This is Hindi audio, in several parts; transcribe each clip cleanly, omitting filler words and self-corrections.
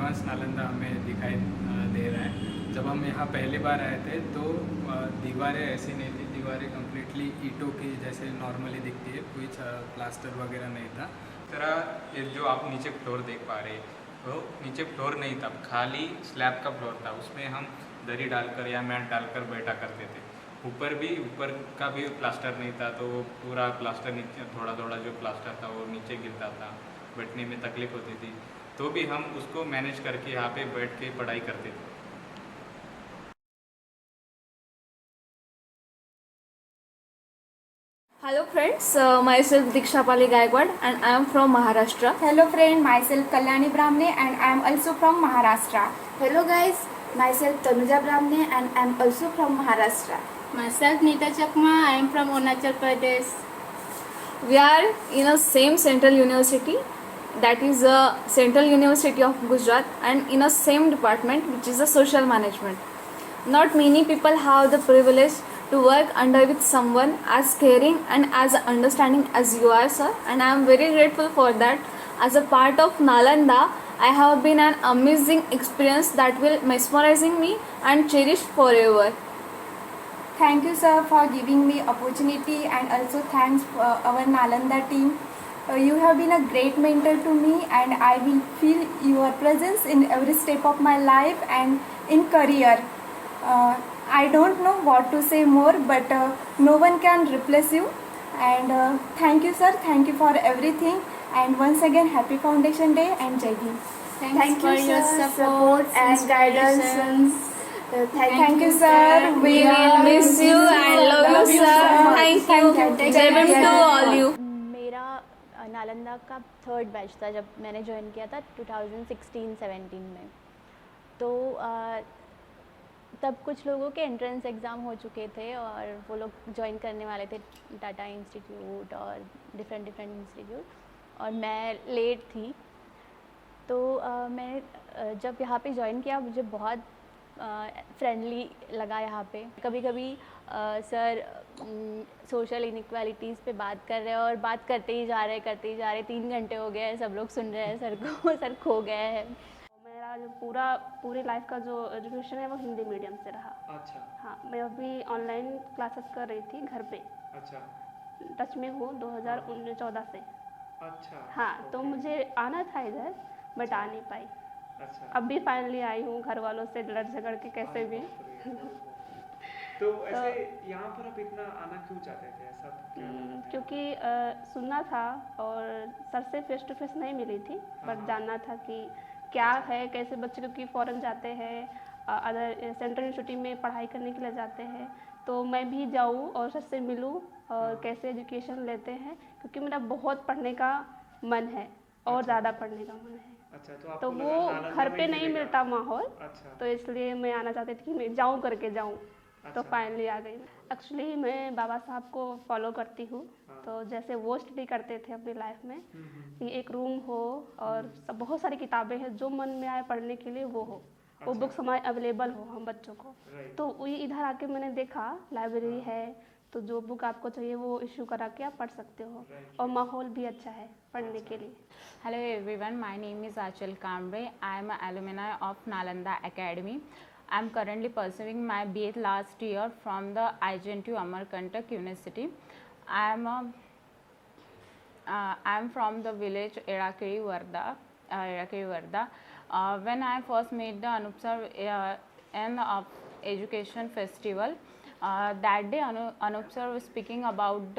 एडवांस नालंदा हमें दिखाई दे रहा है। जब हम यहाँ पहली बार आए थे तो दीवारें ऐसी नहीं थी, दीवारें कम्प्लीटली ईंटों की जैसे नॉर्मली दिखती है, कोई प्लास्टर वगैरह नहीं था। इस तरह ये जो आप नीचे फ्लोर देख पा रहे वो नीचे फ्लोर नहीं था, खाली स्लैब का फ्लोर था। उसमें हम दरी डालकर या मैट डालकर बैठा करते थे। ऊपर का भी प्लास्टर नहीं था, तो वो पूरा प्लास्टर नीचे थोड़ा थोड़ा जो प्लास्टर था वो नीचे गिरता था, बैठने में तकलीफ होती थी। तो भी हम उसको मैनेज करके यहाँ पे बैठ के पढ़ाई करते थे। Hello friends, myself Diksha Pali Gaikwad and I am from Maharashtra. Hello friend, myself Kalyani Brahmane and I am also from Maharashtra. Hello guys, myself Tanuja Brahmane and I am also from Maharashtra. Myself Nita Chakma, I am from Arunachal Pradesh. We are in a same central university, that is the Central University of Gujarat, and in a same department which is the social management. Not many people have the privilege to work under with someone as caring and as understanding as you are, sir, and I am very grateful for that. As a part of Nalanda, I have been an amazing experience that will mesmerizing me and cherish forever. Thank you sir for giving me opportunity and also thanks for our Nalanda team. You have been a great mentor to me and I will feel your presence in every step of my life and in career. I don't know what to say more, but no one can replace you. And thank you sir, thank you for everything. And once again, happy Foundation Day and Jai Hind. Thank for you your sir, support and guidance. inspirations. Thank you sir. We will miss you and love you, sir. Thank you. Jai Hind to all you. मेरा नालंदा का थर्ड बैच था जब मैंने ज्वाइन किया था 2016-17 में। तो तब कुछ लोगों के एंट्रेंस एग्ज़ाम हो चुके थे और वो लोग ज्वाइन करने वाले थे टाटा इंस्टीट्यूट और डिफरेंट इंस्टीट्यूट, और मैं लेट थी। तो मैं जब यहाँ पे ज्वाइन किया मुझे बहुत फ्रेंडली लगा यहाँ पे। कभी कभी सर सोशल इनइक्वालिटीज़ पे बात कर रहे हैं और बात करते ही जा रहे 3 घंटे हो गए हैं, सब लोग सुन रहे हैं सर को। सर खो गए हैं। मेरा जो पूरी लाइफ का जो एजुकेशन है वो हिंदी मीडियम से रहा। अच्छा। हाँ, मैं अभी ऑनलाइन क्लासेस कर रही थी घर पे। अच्छा। टच में हूँ 2014 से। अच्छा। हाँ, तो मुझे आना था इधर बट आ नहीं पाई। अच्छा। अब भी फाइनली आई हूँ घर वालों से लड़ झगड़ के कैसे भी। तो ऐसे यहाँ पर आप इतना आना क्यों चाहते थे, ऐसा क्योंकि सुनना था और सर से फेस टू फेस नहीं मिली थी, बट जानना था कि क्या है, कैसे बच्चे क्योंकि फ़ॉरेन जाते हैं, अदर सेंट्रल यूनिवर्सिटी में पढ़ाई करने के लिए जाते हैं, तो मैं भी जाऊँ और सर से मिलूँ और कैसे एजुकेशन लेते हैं, क्योंकि मेरा बहुत पढ़ने का मन है और ज़्यादा पढ़ने का मन है। अच्छा, तो वो घर पे नहीं मिलता माहौल। अच्छा। तो इसलिए मैं आना चाहती थी कि मैं जाऊँ करके जाऊँ। तो फाइनली आ गई। एक्चुअली मैं बाबा साहब को फॉलो करती हूँ। तो जैसे वो स्टडी करते थे अपनी लाइफ में कि एक रूम हो और बहुत सारी किताबें हैं, जो मन में आए पढ़ने के लिए वो हो, वो बुक्स हमारे अवेलेबल हो हम बच्चों को। तो वही इधर आके मैंने देखा लाइब्रेरी है, तो जो बुक आपको चाहिए वो इशू करा के आप पढ़ सकते हो और माहौल भी अच्छा है पढ़ने के लिए। Hello everyone, my name is Achal Kambre. I am an alumni of Nalanda Academy. I am currently pursuing my BA last year from the IGNTU Amarkantak University. I am from the village Erakiri Varda. When I first met the Anup sir in education festival, that day Anup sir was speaking about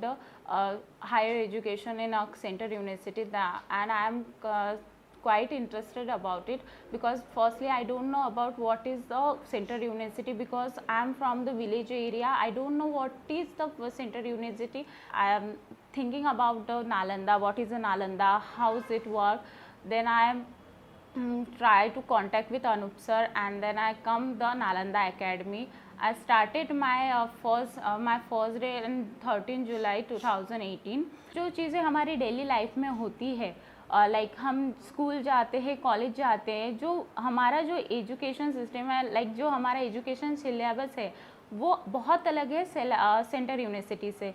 the higher education in a center university, and I am quite interested about it, because firstly I don't know about what is the center university, because I am from the village area. I don't know what is the center university. I am thinking about the Nalanda, what is the Nalanda, how does it work. Then I am try to contact with Anup sir, and then I come the Nalanda Academy. I started my first day in 13 July 2018. जो चीज़ें हमारी डेली लाइफ में होती है, लाइक हम स्कूल जाते हैं, कॉलेज जाते हैं, जो हमारा जो एजुकेशन सिस्टम है, लाइक जो हमारा एजुकेशन सिलेबस है वो बहुत अलग है सेंटर यूनिवर्सिटी से।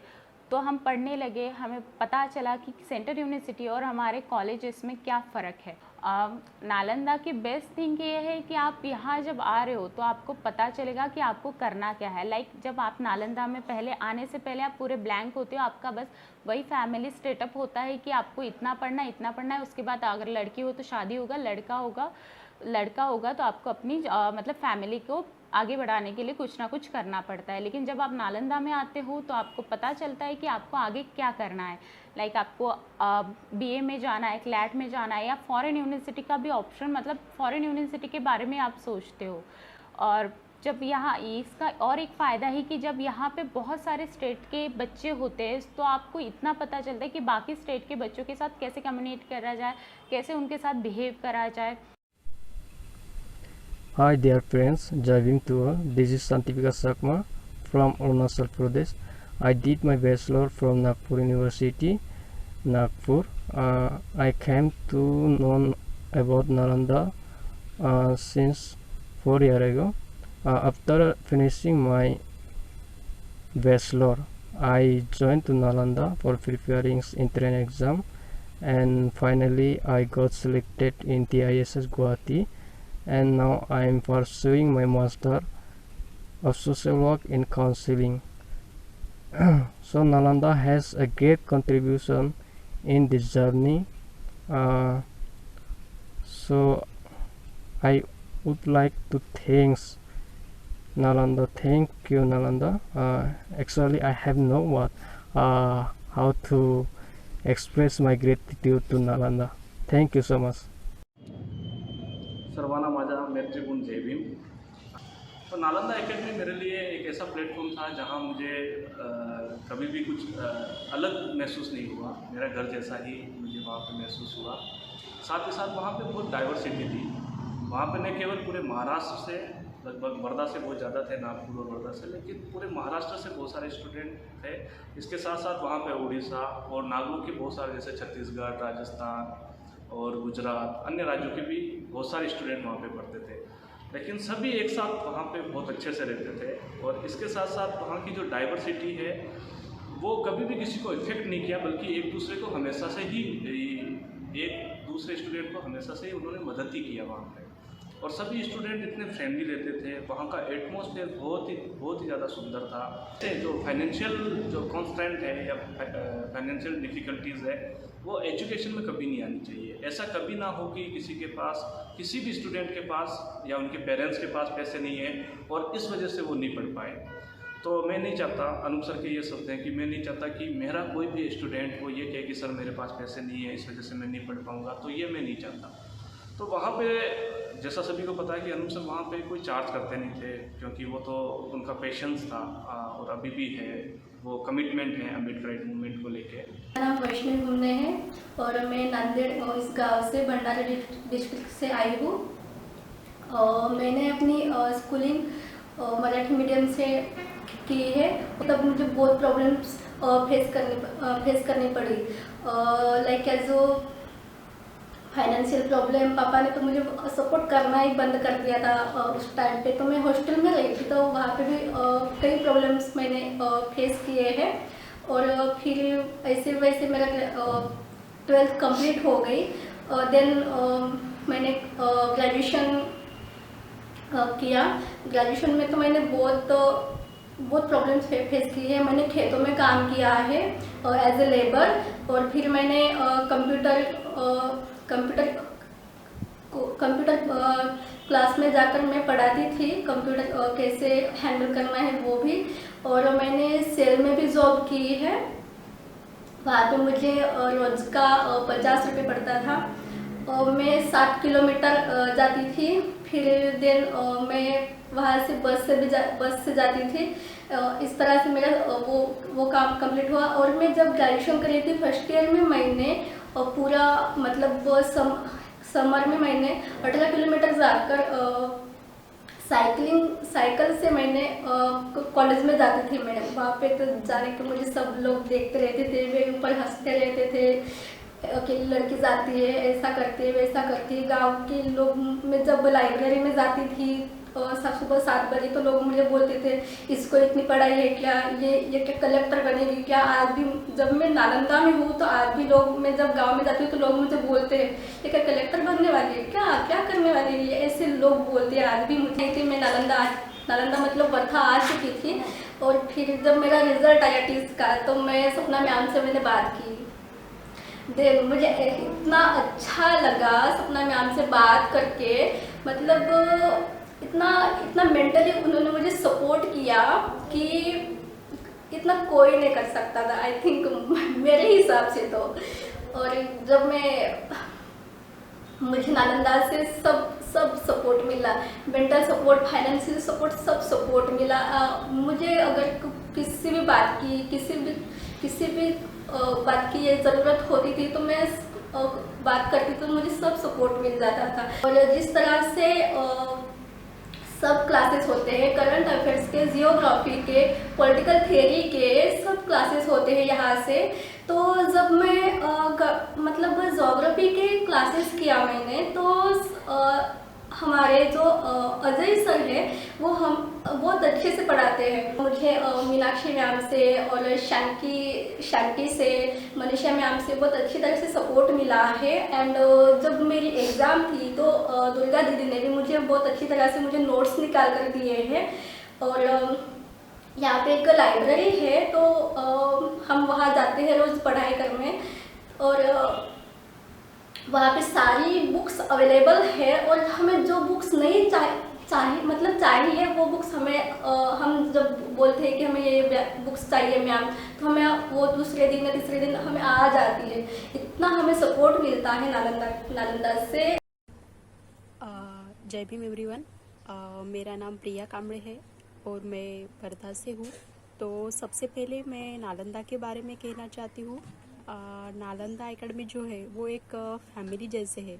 तो हम पढ़ने लगे, हमें पता चला कि सेंटर यूनिवर्सिटी और हमारे कॉलेजेस में क्या फ़र्क है। नालंदा की बेस्ट थिंग ये है कि आप यहाँ जब आ रहे हो तो आपको पता चलेगा कि आपको करना क्या है। लाइक जब आप नालंदा में पहले आने से पहले आप पूरे ब्लैंक होते हो, आपका बस वही फैमिली स्टेटअप होता है कि आपको इतना पढ़ना है। उसके बाद अगर लड़की हो तो शादी होगा, लड़का होगा तो आपको अपनी मतलब फैमिली को आगे बढ़ाने के लिए कुछ ना कुछ करना पड़ता है। लेकिन जब आप नालंदा में आते हो तो आपको पता चलता है कि आपको आगे क्या करना है। लाइक आपको बीए में जाना है, क्लैट में जाना है, या फॉरेन यूनिवर्सिटी का भी ऑप्शन, मतलब फॉरेन यूनिवर्सिटी के बारे में आप सोचते हो। और जब यहाँ इसका और एक फ़ायदा है कि जब यहाँ पे बहुत सारे स्टेट के बच्चे होते हैं तो आपको इतना पता चलता है कि बाकी स्टेट के बच्चों के साथ कैसे कम्युनिकेट करा जाए, कैसे उनके साथ बिहेव करा जाए। Hi dear friends, Jai Bhim to all. This is Santivika Sakma from Arunachal Pradesh. I did my bachelor from Nagpur University, Nagpur. I came to know about Nalanda since 4 years ago. After finishing my bachelor, I joined to Nalanda for preparing entrance exam, and finally I got selected in TISS Guwahati. And now I am pursuing my master of social work in counseling. So Nalanda has a great contribution in this journey. So I would like to thank Nalanda. Thank you, Nalanda. Actually, I have no word how to express my gratitude to Nalanda. Thank you so much. सर्वांना माझा मैत्रीपूर्ण जय भीम। तो नालंदा एकेडमी मेरे लिए एक ऐसा प्लेटफॉर्म था जहां मुझे कभी भी कुछ अलग महसूस नहीं हुआ। मेरा घर जैसा ही मुझे वहां पे महसूस हुआ। साथ ही साथ वहां पे बहुत डाइवर्सिटी थी। वहां पे न केवल पूरे महाराष्ट्र से, लगभग वर्धा से बहुत ज़्यादा थे, नागपुर और वर्धा से, लेकिन पूरे महाराष्ट्र से बहुत सारे स्टूडेंट थे। इसके साथ साथ वहाँ पे उड़ीसा और नागलों के बहुत सारे, जैसे छत्तीसगढ़, राजस्थान और गुजरात, अन्य राज्यों के भी बहुत सारे स्टूडेंट वहाँ पे पढ़ते थे। लेकिन सभी एक साथ वहाँ पे बहुत अच्छे से रहते थे। और इसके साथ साथ वहाँ की जो डाइवर्सिटी है वो कभी भी किसी को इफेक्ट नहीं किया, बल्कि एक दूसरे को हमेशा से ही, एक दूसरे स्टूडेंट को हमेशा से ही उन्होंने मदद ही किया वहाँ पे। और सभी स्टूडेंट इतने फ्रेंडली रहते थे। वहाँ का एटमॉस्फेयर बहुत ही ज़्यादा सुंदर था। जो फाइनेंशियल जो कॉन्स्टेंट है या फाइनेंशियल डिफ़िकल्टीज़ है वो एजुकेशन में कभी नहीं आनी चाहिए। ऐसा कभी ना हो कि किसी के पास, किसी भी स्टूडेंट के पास या उनके पेरेंट्स के पास पैसे नहीं है और इस वजह से वो नहीं पढ़ पाए। तो मैं नहीं चाहता, अनूप सर के ये शब्द हैं कि मैं नहीं चाहता कि मेरा कोई भी स्टूडेंट वो ये कहे कि सर मेरे पास पैसे नहीं है, इस वजह से मैं नहीं पढ़ पाऊँगा, तो ये मैं नहीं चाहता। तो वहाँ पे जैसा सभी को पता है कि अनूप सर वहाँ पे कोई चार्ज करते नहीं थे, क्योंकि वो तो उनका पेशेंस था और अभी भी है, वो कमिटमेंट है अम्बेडकर मूवमेंट को लेके। मेरा नाम वैष्णवी घूमने है और मैं नांदेड़ इस गांव से, भंडारा डिस्ट्रिक्ट से आई हूँ। मैंने अपनी स्कूलिंग मराठी मीडियम से की है। तब मुझे बहुत प्रॉब्लम्स फेस करनी पड़ी। लाइक एज फाइनेंशियल प्रॉब्लम, पापा ने तो मुझे सपोर्ट करना ही बंद कर दिया था उस टाइम पे। तो मैं हॉस्टल में रही थी, तो वहाँ पे भी कई प्रॉब्लम्स मैंने फेस किए हैं। और फिर ऐसे वैसे मेरा 12th कंप्लीट हो गई। देन मैंने ग्रेजुएशन किया। ग्रेजुएशन में तो मैंने बहुत प्रॉब्लम्स फेस की है। मैंने खेतों में काम किया है एज ए लेबर। और फिर मैंने कंप्यूटर क्लास में जाकर मैं पढ़ाती थी, कंप्यूटर कैसे हैंडल करना है वो भी। और मैंने सेल में भी जॉब की है। वहाँ पे मुझे रोज़ का 50 रुपये पड़ता था और मैं 7 किलोमीटर जाती थी। फिर देन मैं वहाँ से बस से जाती थी। इस तरह से मेरा वो काम कंप्लीट हुआ। और मैं जब ग्रेजुएशन कर रही थी फर्स्ट ईयर में, मैंने पूरा मतलब समर में मैंने 18 किलोमीटर जाकर साइकिल से मैंने कॉलेज में जाती थी। मैं वहाँ पे तो जाने के मुझे सब लोग देखते रहते थे, वे ऊपर हंसते रहते थे। अकेली लड़की जाती है, ऐसा करती है, वैसा करती है। गांव के लोग, मैं जब लाइब्रेरी में जाती थी सुबह 7 बजे तो लोग मुझे बोलते थे इसको इतनी पढ़ाई है क्या, ये क्या कलेक्टर बनेगी क्या। आज भी जब मैं नालंदा में हूँ तो आज भी लोग, मैं जब गांव में जाती हूँ तो लोग मुझे बोलते हैं ये क्या कलेक्टर बनने वाली है क्या, क्या करने वाली है, ऐसे लोग बोलते हैं आज भी मुझे। कि मैं नालंदा मतलब वर्धा आ चुकी थी और फिर जब मेरा रिजल्ट आया 30 का तो मैं सपना मैम से मैंने बात की। मुझे इतना अच्छा लगा सपना मैम से बात करके, मतलब इतना मेंटली उन्होंने मुझे सपोर्ट किया कि इतना कोई नहीं कर सकता था आई थिंक मेरे हिसाब से तो। और जब मुझे नालंदा से सब सपोर्ट मिला, मेंटल सपोर्ट, फाइनेंशियल सपोर्ट, सब सपोर्ट मिला। मुझे अगर किसी भी बात की ये ज़रूरत होती थी तो मैं बात करती तो मुझे सब सपोर्ट मिल जाता था। और जिस तरह से सब क्लासेस होते हैं, करंट अफेयर्स के, जियोग्राफी के, पॉलिटिकल थियरी के, सब क्लासेस होते हैं यहाँ से। तो जब मैं मतलब ज्योग्राफी के क्लासेस किया मैंने तो हमारे जो अजय सर है वो हम बहुत अच्छे से पढ़ाते हैं। मुझे मीनाक्षी मैम से और शांति से, मनीषा मैम से बहुत अच्छी तरह से सपोर्ट मिला है। एंड जब मेरी एग्ज़ाम थी तो दुर्गा दीदी ने भी मुझे बहुत अच्छी तरह से मुझे नोट्स निकाल कर दिए हैं। और यहाँ पे एक लाइब्रेरी है तो हम वहाँ जाते हैं रोज़ पढ़ाई करने और वहाँ पे सारी बुक्स अवेलेबल है। और हमें जो बुक्स नहीं चाहिए वो बुक्स हमें हम जब बोलते हैं कि हमें ये बुक्स चाहिए मैम तो हमें वो दूसरे दिन या तीसरे दिन हमें आ जाती है। इतना हमें सपोर्ट मिलता है नालंदा से। जय भीम एवरीवन, मेरा नाम प्रिया कामड़े है और मैं वर्धा से हूँ। तो सबसे पहले मैं नालंदा के बारे में कहना चाहती हूँ। नालंदा एकेडमी जो है वो एक फैमिली जैसे है,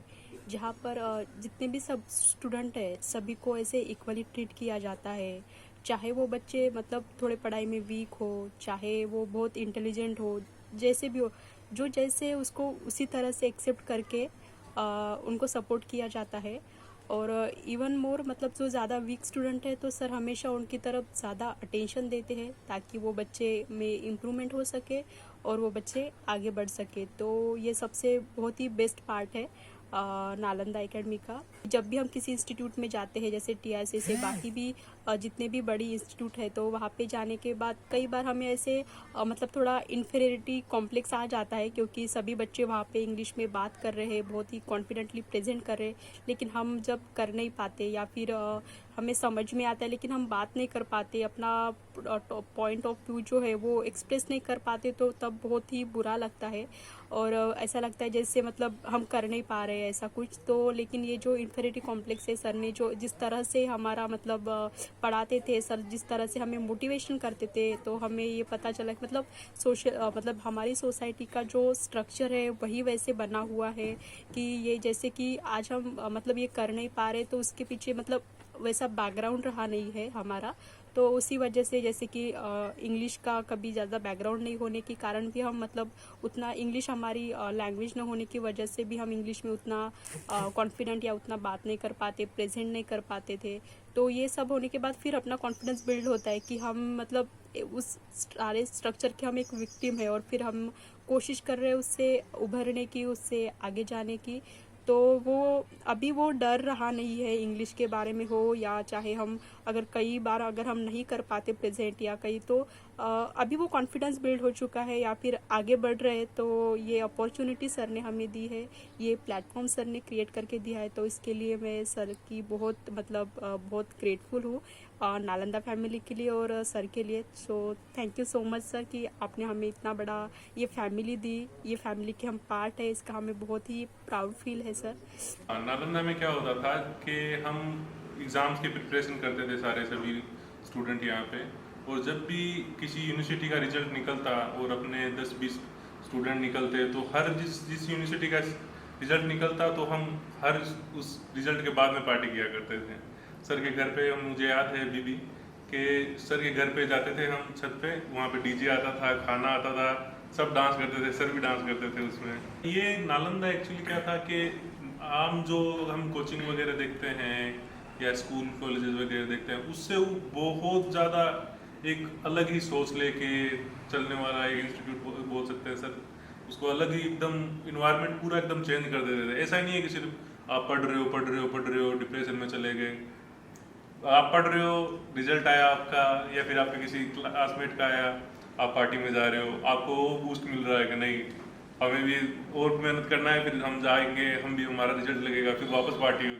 जहाँ पर जितने भी सब स्टूडेंट है सभी को ऐसे इक्वली ट्रीट किया जाता है। चाहे वो बच्चे मतलब थोड़े पढ़ाई में वीक हो, चाहे वो बहुत इंटेलिजेंट हो, जैसे भी हो, जो जैसे उसको उसी तरह से एक्सेप्ट करके उनको सपोर्ट किया जाता है। और इवन मोर मतलब जो ज़्यादा वीक स्टूडेंट है तो सर हमेशा उनकी तरफ ज़्यादा अटेंशन देते हैं ताकि वो बच्चे में इम्प्रूवमेंट हो सके और वो बच्चे आगे बढ़ सके। तो ये सबसे बहुत ही बेस्ट पार्ट है नालंदा एकेडमी का। जब भी हम किसी इंस्टीट्यूट में जाते हैं जैसे TIC से बाकी भी जितने भी बड़ी इंस्टीट्यूट है तो वहाँ पे जाने के बाद कई बार हमें ऐसे मतलब थोड़ा इन्फीरियरिटी कॉम्प्लेक्स आ जाता है, क्योंकि सभी बच्चे वहाँ पे इंग्लिश में बात कर रहे हैं, बहुत ही कॉन्फिडेंटली प्रेजेंट कर रहे हैं, लेकिन हम जब कर नहीं पाते या फिर हमें समझ में आता है लेकिन हम बात नहीं कर पाते, अपना पॉइंट ऑफ व्यू जो है वो एक्सप्रेस नहीं कर पाते, तो तब बहुत ही बुरा लगता है और ऐसा लगता है जैसे मतलब हम कर नहीं पा रहे हैं ऐसा कुछ। तो लेकिन ये जो इन्फीरियरिटी कॉम्प्लेक्स है, सर ने जो जिस तरह से हमारा मतलब पढ़ाते थे, सर जिस तरह से हमें मोटिवेशन करते थे, तो हमें ये पता चला कि मतलब मतलब हमारी सोसाइटी का जो स्ट्रक्चर है वही वैसे बना हुआ है कि ये जैसे कि आज हम मतलब ये कर नहीं पा रहे तो उसके पीछे मतलब वैसा बैकग्राउंड रहा नहीं है हमारा। तो उसी वजह से जैसे कि इंग्लिश का कभी ज़्यादा बैकग्राउंड नहीं होने के कारण भी हम मतलब उतना इंग्लिश हमारी लैंग्वेज न होने की वजह से भी हम इंग्लिश में उतना कॉन्फिडेंट या उतना बात नहीं कर पाते, प्रेजेंट नहीं कर पाते थे। तो ये सब होने के बाद फिर अपना कॉन्फिडेंस बिल्ड होता है कि हम मतलब उस सारे स्ट्रक्चर के हम एक विक्टिम है और फिर हम कोशिश कर रहे हैं उससे उभरने की, उससे आगे जाने की। तो वो अभी वो डर रहा नहीं है इंग्लिश के बारे में हो या चाहे हम अगर कई बार अगर हम नहीं कर पाते प्रेजेंट या कहीं, तो अभी वो कॉन्फिडेंस बिल्ड हो चुका है या फिर आगे बढ़ रहे हैं। तो ये अपॉर्चुनिटी सर ने हमें दी है, ये प्लेटफॉर्म सर ने क्रिएट करके दिया है, तो इसके लिए मैं सर की बहुत मतलब बहुत ग्रेटफुल हूँ नालंदा फैमिली के लिए और सर के लिए। So thank you so much sir कि आपने हमें इतना बड़ा ये फैमिली दी, ये फैमिली के हम पार्ट है, इसका हमें बहुत ही प्राउड फील है सर। नालंदा में क्या होता था कि हम एग्ज़ाम्स की प्रिपरेशन करते थे सारे सभी स्टूडेंट यहाँ पे, और जब भी किसी यूनिवर्सिटी का रिजल्ट निकलता और अपने 10-20 स्टूडेंट निकलते तो हर जिस यूनिवर्सिटी का रिजल्ट निकलता तो हम हर उस रिजल्ट के बाद में पार्टी किया करते थे। सर के घर पे मुझे याद है अभी भी कि सर के घर पे जाते थे हम छत पे, वहाँ पे DJ आता था, खाना आता था, सब डांस करते थे, सर भी डांस करते थे उसमें। ये नालंदा एक्चुअली क्या था कि आम जो हम कोचिंग वगैरह देखते हैं या स्कूल कॉलेजेस वगैरह देखते हैं, उससे वो बहुत ज़्यादा एक अलग ही सोच लेके चलने वाला एक इंस्टीट्यूट बोल सकते हैं सर। उसको अलग ही एकदम इन्वायरमेंट पूरा एकदम चेंज कर देते थे। ऐसा नहीं है कि सिर्फ आप पढ़ रहे हो डिप्रेशन में चले गए। आप पढ़ रहे हो, रिजल्ट आया आपका या फिर आपके किसी क्लासमेट का आया, आप पार्टी में जा रहे हो, आपको वो बूस्ट मिल रहा है कि नहीं हमें भी और मेहनत करना है, फिर हम जाएंगे, हम भी हमारा रिजल्ट लगेगा, फिर वापस पार्टी होगी।